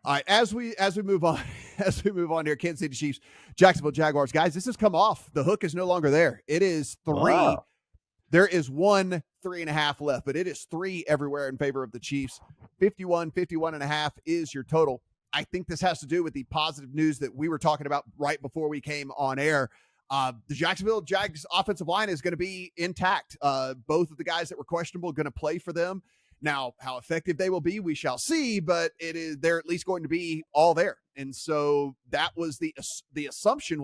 All right, as we move on, here, Kansas City Chiefs, Jacksonville Jaguars, guys, this has come off. The hook is no longer there. It is 3. Wow. There is 3.5 left, but it is 3 everywhere in favor of the Chiefs. 51.5 is your total. I think this has to do with the positive news that we were talking about right before we came on air. The Jacksonville Jags offensive line is going to be intact. Both of the guys that were questionable are going to play for them. Now, how effective they will be, we shall see, but they're at least going to be all there. And so that was the assumption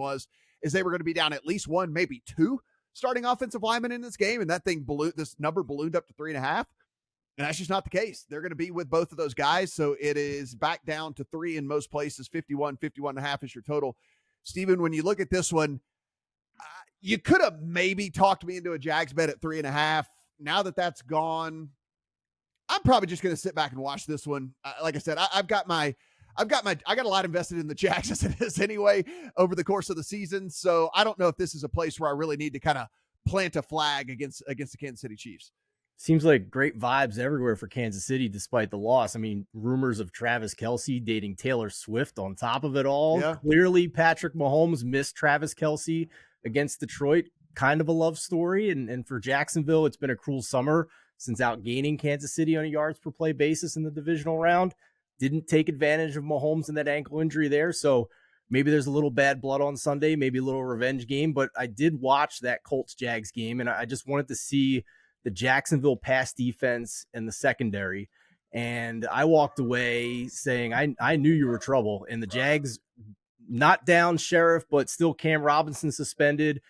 is they were going to be down at least 1, maybe 2 starting offensive linemen in this game. And this number ballooned up to 3.5. And that's just not the case. They're going to be with both of those guys. So it is back down to 3 in most places. 51.5 is your total. Steven, when you look at this one, you could have maybe talked me into a Jags bet at 3.5. Now that that's gone, I'm probably just going to sit back and watch this one. Like I said, I got a lot invested in the Jags as it is anyway over the course of the season. So I don't know if this is a place where I really need to kind of plant a flag against the Kansas City Chiefs. Seems like great vibes everywhere for Kansas City, despite the loss. I mean, rumors of Travis Kelce dating Taylor Swift on top of it all. Yeah. Clearly, Patrick Mahomes missed Travis Kelce against Detroit. Kind of a love story. And for Jacksonville, it's been a cruel summer since outgaining Kansas City on a yards per play basis in the divisional round. Didn't take advantage of Mahomes and that ankle injury there. So maybe there's a little bad blood on Sunday, maybe a little revenge game. But I did watch that Colts-Jags game, and I just wanted to see the Jacksonville pass defense and the secondary. And I walked away saying, I knew you were trouble. And the Jags, not down Sheriff, but still Cam Robinson suspended.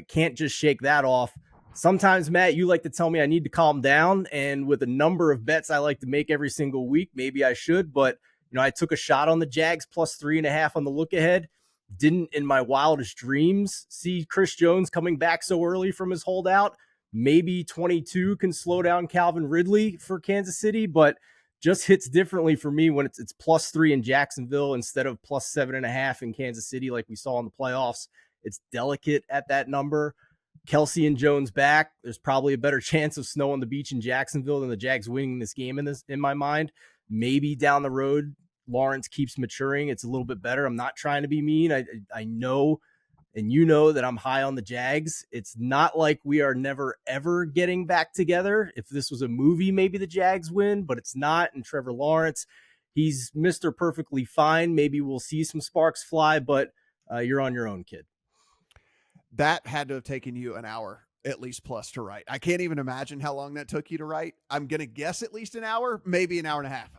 Can't just shake that off. Sometimes, Matt, you like to tell me I need to calm down. And with a number of bets I like to make every single week, maybe I should. But, I took a shot on the Jags plus 3.5 on the look ahead. Didn't in my wildest dreams see Chris Jones coming back so early from his holdout. Maybe 22 can slow down Calvin Ridley for Kansas City, but just hits differently for me when it's plus 3 in Jacksonville instead of plus 7.5 in Kansas City like we saw in the playoffs. It's delicate at that number. Kelce and Jones back. There's probably a better chance of snow on the beach in Jacksonville than the Jags winning this game in my mind. Maybe down the road, Lawrence keeps maturing. It's a little bit better. I'm not trying to be mean. I know, and that I'm high on the Jags. It's not like we are never, ever getting back together. If this was a movie, maybe the Jags win, but it's not. And Trevor Lawrence, he's Mr. Perfectly Fine. Maybe we'll see some sparks fly, but you're on your own, kid. That had to have taken you an hour at least plus to write. I can't even imagine how long that took you to write. I'm going to guess at least an hour, maybe an hour and a half.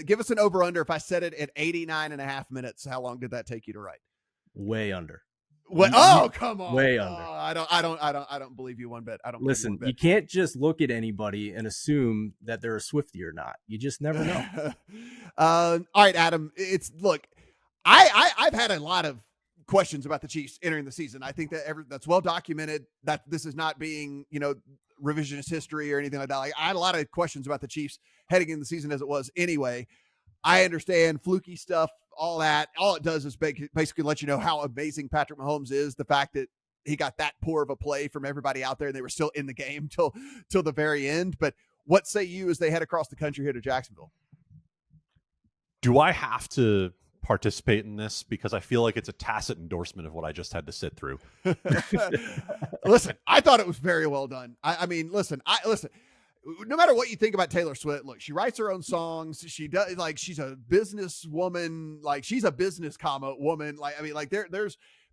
Give us an over under. If I set it at 89.5 minutes, how long did that take you to write? Way under. What? Oh, come on. Way under. I don't believe you one bit. I don't listen. You can't just look at anybody and assume that they're a Swiftie or not. You just never know. All right, Adam. I've had a lot of questions about the Chiefs entering the season. I think that that's well documented, that this is not being, revisionist history or anything like that. Like, I had a lot of questions about the Chiefs heading in the season as it was anyway. I understand fluky stuff, all that. All it does is basically let you know how amazing Patrick Mahomes is. The fact that he got that poor of a play from everybody out there and they were still in the game till the very end. But what say you as they head across the country here to Jacksonville? Do I have to participate in this? Because I feel like it's a tacit endorsement of what I just had to sit through. Listen, I thought it was very well done. I mean, listen. No matter what you think about Taylor Swift, look, she writes her own songs. She does, she's a businesswoman. She's a business woman.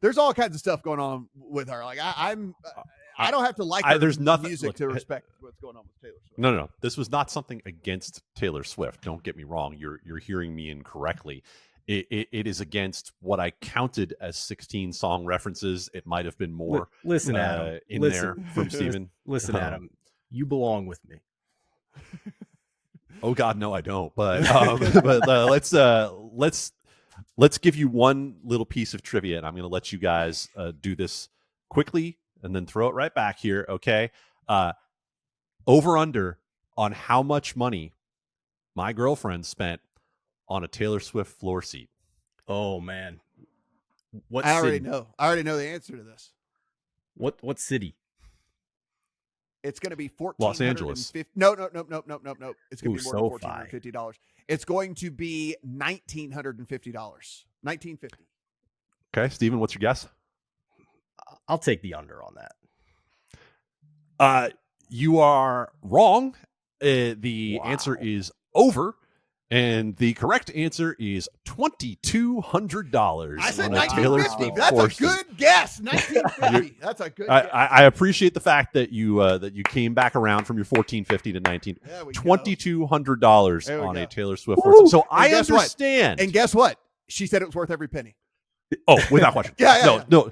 There's all kinds of stuff going on with her. I don't have to like her there's nothing, music to respect what's going on with Taylor Swift. No. This was not something against Taylor Swift. Don't get me wrong. You're hearing me incorrectly. It is against what I counted as 16 song references. It might have been more. Listen, Adam, there from Steven. Listen, Adam, you belong with me. Oh God, no, I don't. But let's give you one little piece of trivia, and I'm going to let you guys do this quickly and then throw it right back here. Okay, over under on how much money my girlfriend spent on a Taylor Swift floor seat. Oh man, I already know the answer to this. What city? It's going to be Los Angeles. No. It's going to be more SoFi. than $1,450. It's going to be $1,950. $1,950. Okay, Steven, what's your guess? I'll take the under on that. You are wrong. The Wow. answer is over. And the correct answer is $2,200. I said on a Taylor 1950. Swift That's a portion. good guess. 1950. That's a good guess. I appreciate the fact that you came back around from your $1,450 to $2,200 There we on go. a Taylor Swift portion. So I guess what? understand. And guess what? She said it was worth every penny. Oh, without question. No.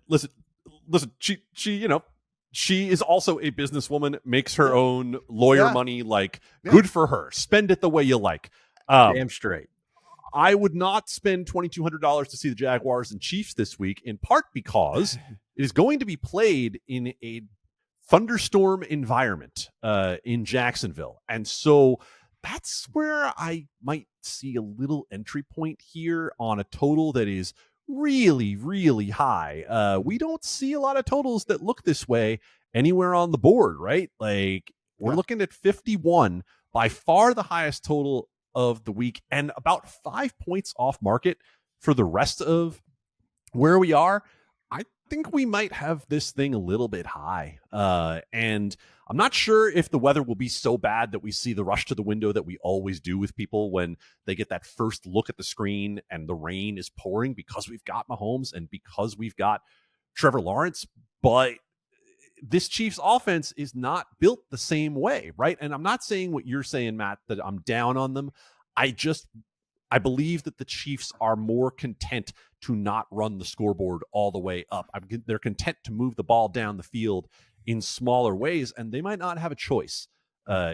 Listen. She is also a businesswoman, makes her own lawyer money. Like, good for her. Spend it the way you like. Damn straight. I would not spend $2,200 to see the Jaguars and Chiefs this week, in part because it is going to be played in a thunderstorm environment in Jacksonville. And so that's where I might see a little entry point here on a total that is really, really high. We don't see a lot of totals that look this way anywhere on the board, right? Like, we're looking at 51, by far the highest total of the week, and about 5 points off market for the rest of where we are. I think we might have this thing a little bit high. And I'm not sure if the weather will be so bad that we see the rush to the window that we always do with people when they get that first look at the screen and the rain is pouring, because we've got Mahomes and because we've got Trevor Lawrence. But this Chiefs offense is not built the same way, right? And I'm not saying what you're saying, Matt, that I'm down on them. I believe that the Chiefs are more content to not run the scoreboard all the way up. They're content to move the ball down the field in smaller ways, and they might not have a choice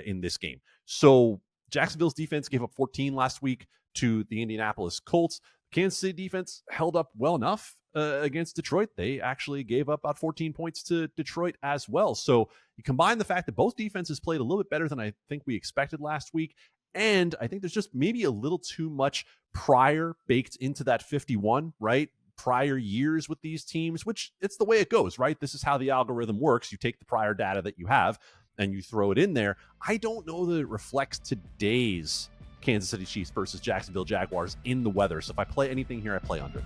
in this game. So Jacksonville's defense gave up 14 last week to the Indianapolis Colts. Kansas City defense held up well enough against Detroit. They actually gave up about 14 points to Detroit as well. So you combine the fact that both defenses played a little bit better than I think we expected last week, and I think there's just maybe a little too much prior baked into that 51, right? Prior years with these teams, which it's the way it goes, right? This is how the algorithm works. You take the prior data that you have and you throw it in there. I don't know that it reflects today's Kansas City Chiefs versus Jacksonville Jaguars in the weather. So if I play anything here, I play under.